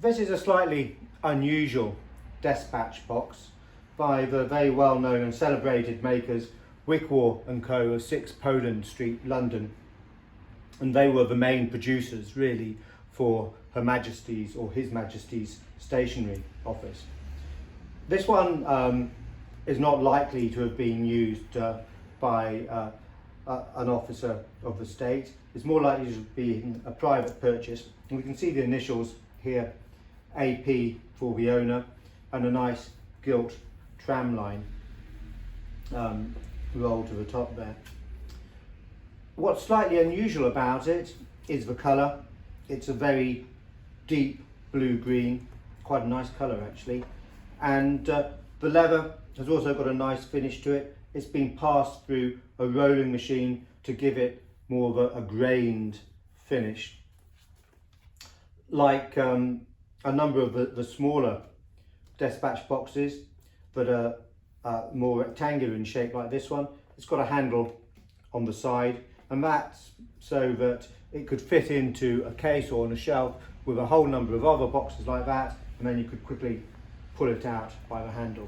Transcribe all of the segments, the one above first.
This is a slightly unusual Despatch box by the very well known and celebrated makers Wickwar Co of 6 Poland Street, London. And they were the main producers really for Her Majesty's or His Majesty's stationery office. This one is not likely to have been used by an officer of the state. It's more likely to be a private purchase. And we can see the initials here, AP for the owner, and a nice gilt tram line rolled to the top there. What's slightly unusual about it is the colour. It's a very deep blue-green, quite a nice colour actually, and the leather has also got a nice finish to it. It's been passed through a rolling machine to give it more of a grained finish, like a number of the smaller Despatch boxes that are more rectangular in shape, like this one. It's got a handle on the side, and that's so that it could fit into a case or on a shelf with a whole number of other boxes like that, and then you could quickly pull it out by the handle.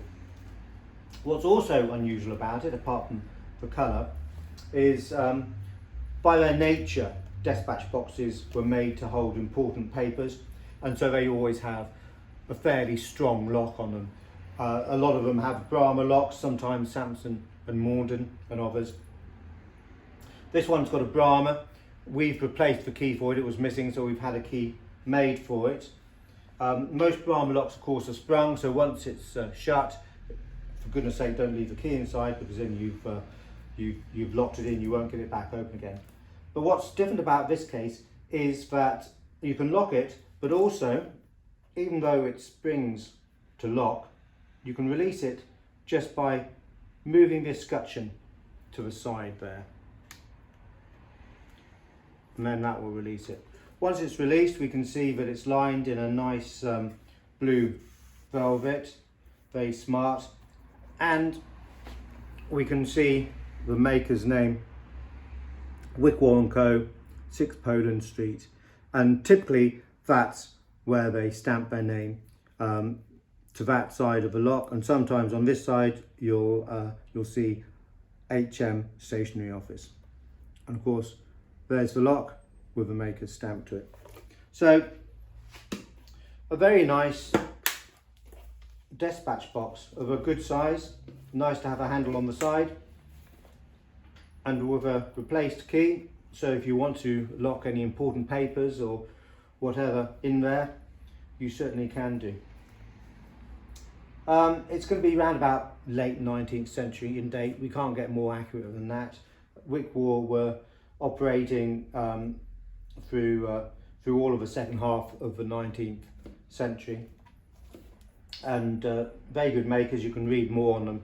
What's also unusual about it, apart from the colour, is by their nature, Despatch boxes were made to hold important papers, and so they always have a fairly strong lock on them. A lot of them have Brahma locks, sometimes Samson and Morden and others. This one's got a Brahma. We've replaced the key for it. It was missing, so we've had a key made for it. Most Brahma locks, of course, are sprung, so once it's shut, for goodness sake, don't leave the key inside, because then you've locked it in, you won't get it back open again. But what's different about this case is that you can lock it, but also, even though it springs to lock, you can release it just by moving this scutcheon to the side there. And then that will release it. Once it's released, we can see that it's lined in a nice blue velvet, very smart, and we can see the maker's name, Wickwar Co, 6 Poland Street, and typically that's where they stamp their name, to that side of the lock, and sometimes on this side you'll see HM Stationery Office, and of course there's the lock with the maker's stamp to it. So a very nice Despatch box of a good size, nice to have a handle on the side, and with a replaced key, so if you want to lock any important papers or whatever in there, you certainly can do. It's going to be around about late 19th century in date. We can't get more accurate than that. Wickwar were operating through all of the second half of the 19th century, and very good makers. You can read more on them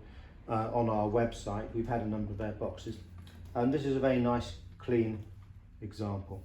on our website. We've had a number of their boxes, and this is a very nice, clean example.